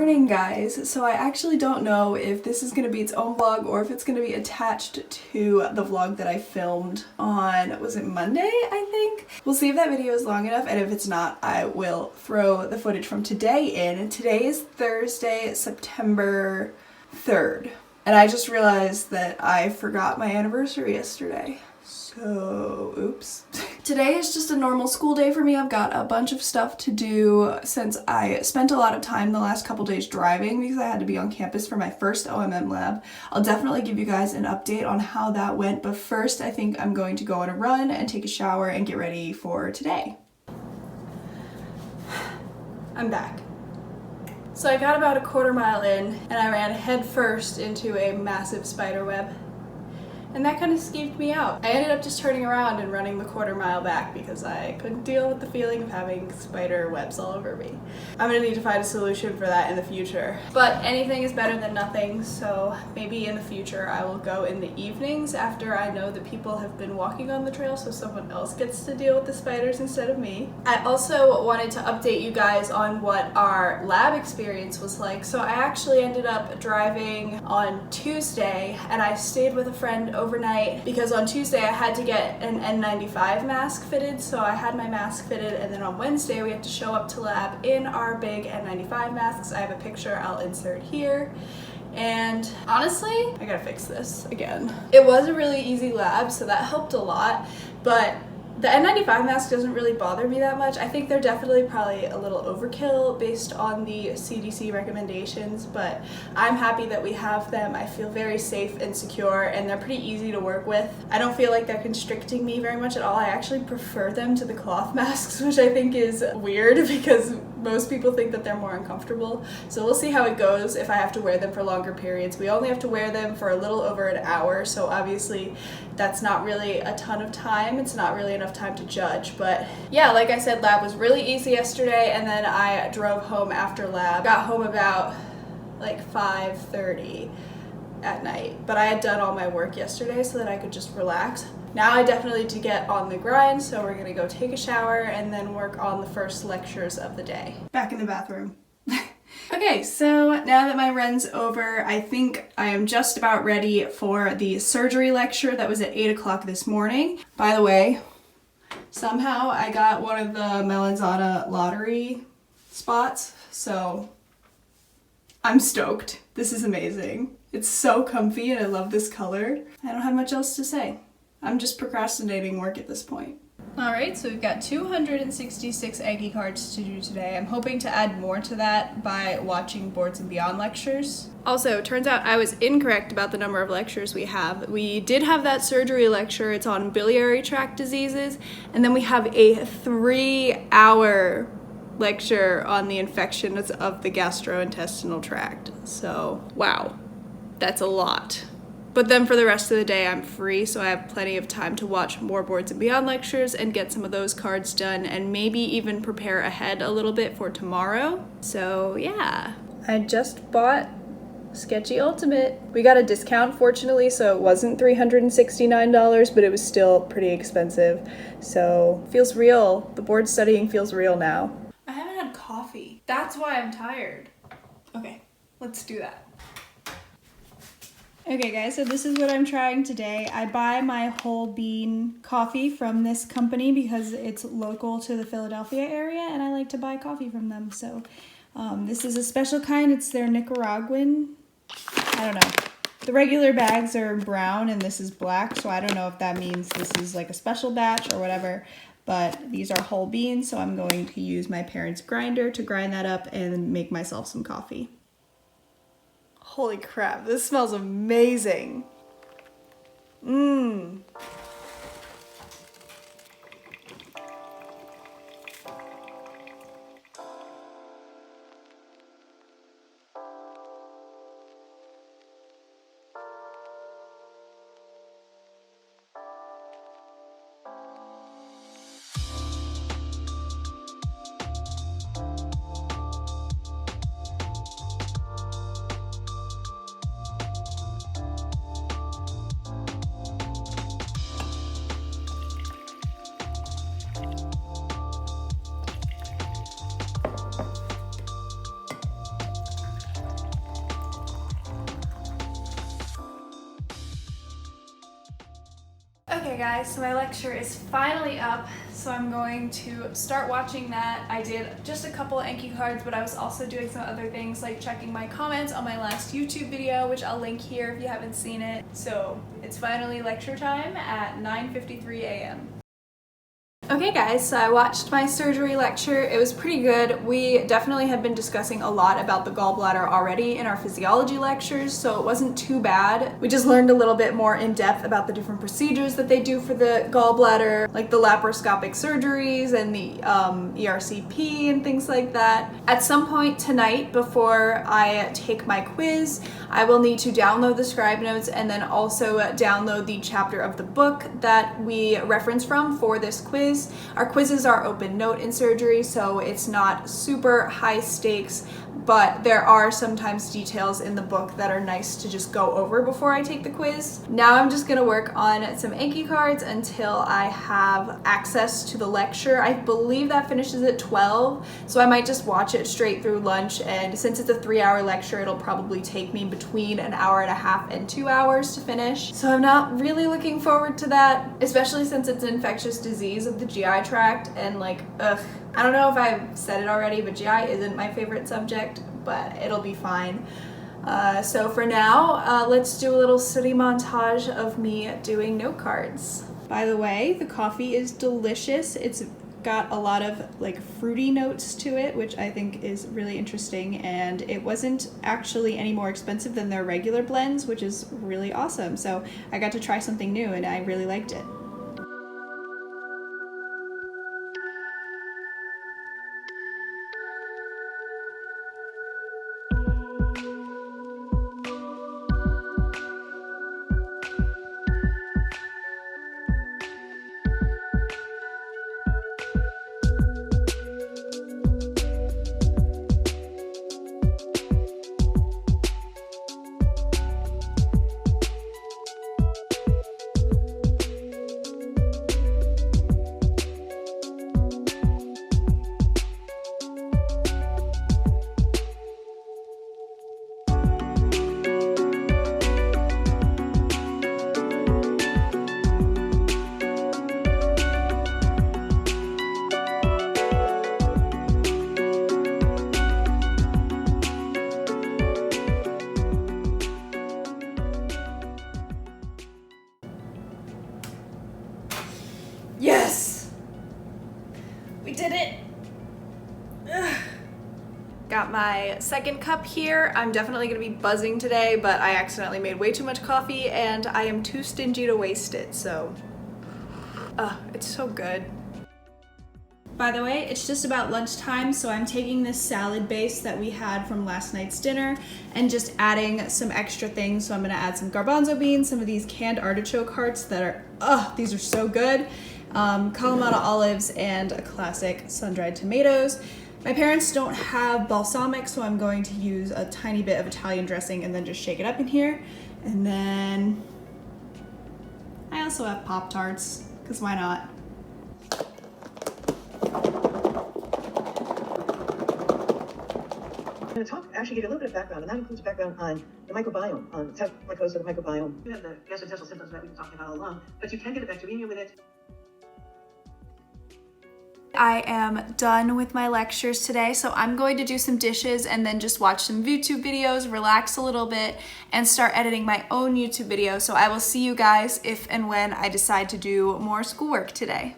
morning, guys. So I actually don't know if this is going to be its own vlog or if it's going to be attached to the vlog that I filmed on, was it Monday, I think? We'll see if that video is long enough, and if it's not, I will throw the footage from today in. And today is Thursday, September 3rd. And I just realized that I forgot my anniversary yesterday. So, oops. Today is just a normal school day for me. I've got a bunch of stuff to do since I spent a lot of time the last couple days driving because I had to be on campus for my first OMM lab. I'll definitely give you guys an update on how that went, but first I think I'm going to go on a run and take a shower and get ready for today. I'm back. So I got about a quarter mile in and I ran head first into a massive spider web. And that kind of skeeved me out. I ended up just turning around and running the quarter mile back because I couldn't deal with the feeling of having spider webs all over me. I'm gonna need to find a solution for that in the future. But anything is better than nothing, so maybe in the future I will go in the evenings after I know that people have been walking on the trail so someone else gets to deal with the spiders instead of me. I also wanted to update you guys on what our lab experience was like. So I actually ended up driving on Tuesday and I stayed with a friend overnight because on Tuesday I had to get an N95 mask fitted, so I had my mask fitted, and then on Wednesday we have to show up to lab in our big N95 masks. I have a picture I'll insert here. And honestly, I gotta fix this again. It was a really easy lab, so that helped a lot, but the N95 mask doesn't really bother me that much. I think they're definitely probably a little overkill based on the CDC recommendations, but I'm happy that we have them. I feel very safe and secure, and they're pretty easy to work with. I don't feel like they're constricting me very much at all. I actually prefer them to the cloth masks, which I think is weird because most people think that they're more uncomfortable. So we'll see how it goes if I have to wear them for longer periods. We only have to wear them for a little over an hour, so obviously that's not really a ton of time. It's not really enough time to judge, but yeah, like I said, lab was really easy yesterday, and then I drove home after lab. Got home about like 5:30 at night, but I had done all my work yesterday so that I could just relax. Now I definitely need to get on the grind, so we're gonna go take a shower and then work on the first lectures of the day. Back in the bathroom. Okay, so now that my run's over, I think I am just about ready for the surgery lecture that was at 8 o'clock this morning. By the way, somehow I got one of the Melanzana lottery spots, so I'm stoked. This is amazing. It's so comfy and I love this color. I don't have much else to say. I'm just procrastinating work at this point. Alright, so we've got 266 Aggie cards to do today. I'm hoping to add more to that by watching Boards and Beyond lectures. Also, it turns out I was incorrect about the number of lectures we have. We did have that surgery lecture. It's on biliary tract diseases. And then we have a 3-hour lecture on the infections of the gastrointestinal tract. So, wow, that's a lot. But then for the rest of the day, I'm free, so I have plenty of time to watch more Boards and Beyond lectures and get some of those cards done and maybe even prepare ahead a little bit for tomorrow. So yeah. I just bought Sketchy Ultimate. We got a discount, fortunately, so it wasn't $369, but it was still pretty expensive. So feels real. The board studying feels real now. I haven't had coffee. That's why I'm tired. Okay, let's do that. Okay guys, so this is what I'm trying today. I buy my whole bean coffee from this company because it's local to the Philadelphia area and I like to buy coffee from them. So this is a special kind. It's their Nicaraguan. I don't know. The regular bags are brown and this is black, so I don't know if that means this is like a special batch or whatever. But these are whole beans, so I'm going to use my parents' grinder to grind that up and make myself some coffee. Holy crap, this smells amazing. Mmm. Okay guys, so my lecture is finally up, so I'm going to start watching that. I did just a couple of Enki cards, but I was also doing some other things like checking my comments on my last YouTube video, which I'll link here if you haven't seen it. So it's finally lecture time at 9:53 a.m. Okay guys, so I watched my surgery lecture. It was pretty good. We definitely had been discussing a lot about the gallbladder already in our physiology lectures, so it wasn't too bad. We just learned a little bit more in depth about the different procedures that they do for the gallbladder, like the laparoscopic surgeries and the ERCP and things like that. At some point tonight, before I take my quiz, I will need to download the scribe notes and then also download the chapter of the book that we reference from for this quiz. Our quizzes are open note in surgery, so it's not super high stakes, but there are sometimes details in the book that are nice to just go over before I take the quiz. Now I'm just gonna work on some Enki cards until I have access to the lecture. I believe that finishes at 12, so I might just watch it straight through lunch, and since it's a 3-hour lecture, it'll probably take me between an hour and a half and 2 hours to finish. So I'm not really looking forward to that, especially since it's an infectious disease of the GI tract, and like, ugh. I don't know if I've said it already, but GI isn't my favorite subject, but it'll be fine. So for now, let's do a little study montage of me doing note cards. By the way, the coffee is delicious. It's got a lot of like fruity notes to it, which I think is really interesting, and it wasn't actually any more expensive than their regular blends, which is really awesome. So I got to try something new and I really liked it. Yes! We did it! Ugh. Got my second cup here. I'm definitely gonna be buzzing today, but I accidentally made way too much coffee and I am too stingy to waste it, so it's so good. By the way, it's just about lunchtime, so I'm taking this salad base that we had from last night's dinner and just adding some extra things. So I'm gonna add some garbanzo beans, some of these canned artichoke hearts that are, these are so good. Kalamata olives, and a classic sun-dried tomatoes. My parents don't have balsamic, so I'm going to use a tiny bit of Italian dressing and then just shake it up in here. And then I also have Pop-Tarts, because why not? I'm going to actually give you a little bit of background, and that includes background on the microbiome, on mycosis of the microbiome. You have the gastrointestinal symptoms that we've been talking about all along, but you can get a bacteremia with it. I am done with my lectures today, so I'm going to do some dishes and then just watch some YouTube videos, relax a little bit, and start editing my own YouTube video. So I will see you guys if and when I decide to do more schoolwork today.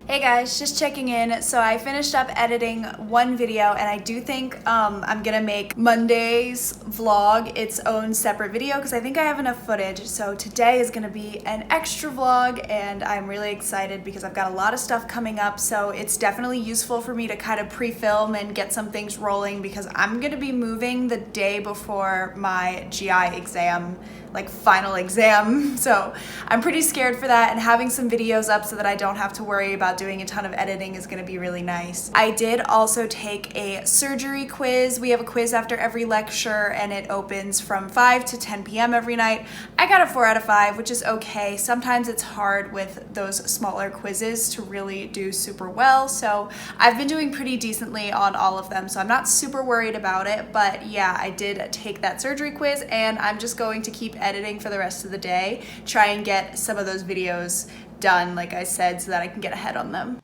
Hey guys, just checking in. So I finished up editing one video, and I do think I'm gonna make Monday's vlog its own separate video because I think I have enough footage. So today is gonna be an extra vlog, and I'm really excited because I've got a lot of stuff coming up. So it's definitely useful for me to kind of pre-film and get some things rolling because I'm gonna be moving the day before my GI exam, like final exam. So I'm pretty scared for that, and having some videos up so that I don't have to worry about doing a ton of editing is gonna be really nice. I did also take a surgery quiz. We have a quiz after every lecture and it opens from 5 to 10 p.m. every night. I got a 4 out of 5, which is okay. Sometimes it's hard with those smaller quizzes to really do super well. So I've been doing pretty decently on all of them. So I'm not super worried about it, but yeah, I did take that surgery quiz and I'm just going to keep editing for the rest of the day, try and get some of those videos done, like I said, so that I can get ahead on them.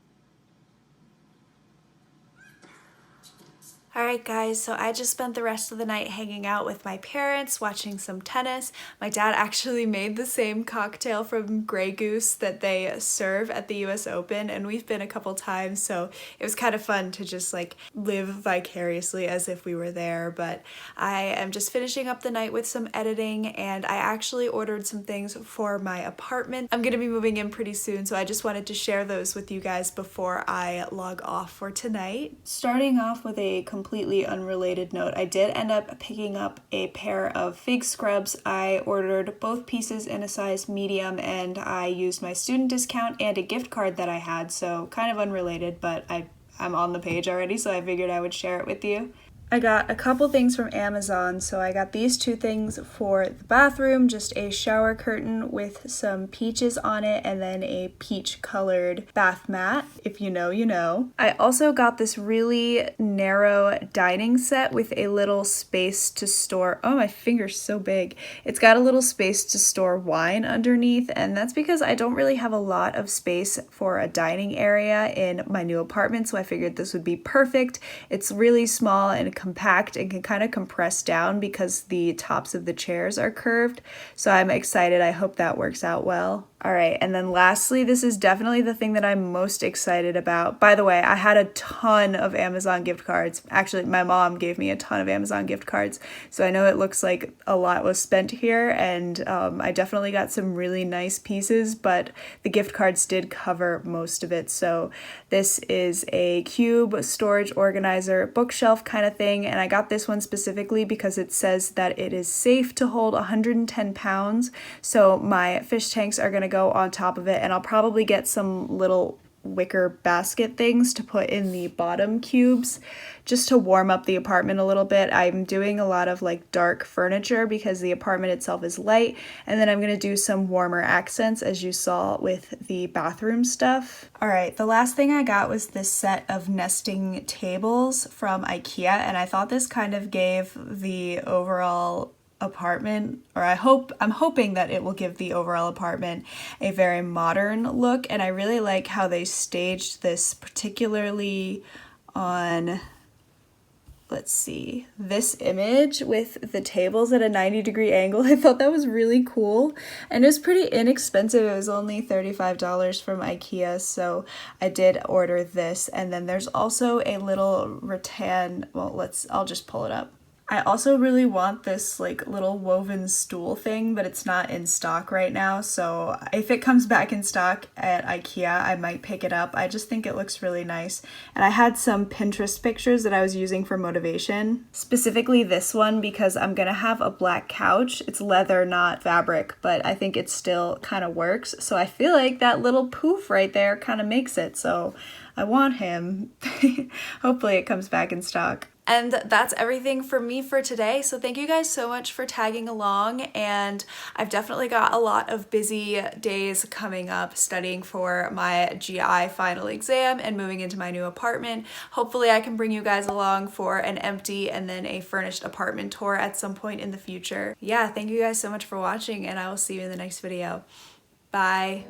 Alright guys, so I just spent the rest of the night hanging out with my parents, watching some tennis. My dad actually made the same cocktail from Grey Goose that they serve at the US Open, and we've been a couple times, so it was kind of fun to just like live vicariously as if we were there. But I am just finishing up the night with some editing, and I actually ordered some things for my apartment. I'm gonna be moving in pretty soon, so I just wanted to share those with you guys before I log off for tonight. Starting off with a completely unrelated note, I did end up picking up a pair of fig scrubs. I ordered both pieces in a size medium and I used my student discount and a gift card that I had, so kind of unrelated, but I'm on the page already, so I figured I would share it with you. I got a couple things from Amazon, so I got these two things for the bathroom, just a shower curtain with some peaches on it and then a peach colored bath mat. If you know, you know. I also got this really narrow dining set with a little space to store, oh my finger's so big. It's got a little space to store wine underneath, and that's because I don't really have a lot of space for a dining area in my new apartment, so I figured this would be perfect. It's really small and compact and can kind of compress down because the tops of the chairs are curved. So I'm excited. I hope that works out well. All right, and then lastly, this is definitely the thing that I'm most excited about. By the way, I had a ton of Amazon gift cards. Actually, my mom gave me a ton of Amazon gift cards, so I know it looks like a lot was spent here, and I definitely got some really nice pieces, but the gift cards did cover most of it. So this is a cube storage organizer bookshelf kind of thing, and I got this one specifically because it says that it is safe to hold 110 pounds, so my fish tanks are going to go on top of it, and I'll probably get some little wicker basket things to put in the bottom cubes just to warm up the apartment a little bit. I'm doing a lot of like dark furniture because the apartment itself is light, and then I'm going to do some warmer accents as you saw with the bathroom stuff. Alright, the last thing I got was this set of nesting tables from IKEA, and I thought this kind of gave the overall apartment, or I'm hoping that it will give the overall apartment a very modern look, and I really like how they staged this, particularly on, let's see, this image with the tables at a 90-degree angle. I thought that was really cool, and it was pretty inexpensive. It was only $35 from IKEA, so I did order this. And then there's also a little rattan, well, I'll just pull it up. I also really want this like little woven stool thing, but it's not in stock right now, so if it comes back in stock at IKEA, I might pick it up. I just think it looks really nice. And I had some Pinterest pictures that I was using for motivation, specifically this one because I'm gonna have a black couch. It's leather, not fabric, but I think it still kind of works. So I feel like that little poof right there kind of makes it, so I want him. Hopefully it comes back in stock. And that's everything for me for today. So thank you guys so much for tagging along, and I've definitely got a lot of busy days coming up studying for my GI final exam and moving into my new apartment. Hopefully I can bring you guys along for an empty and then a furnished apartment tour at some point in the future. Yeah, thank you guys so much for watching, and I will see you in the next video. Bye.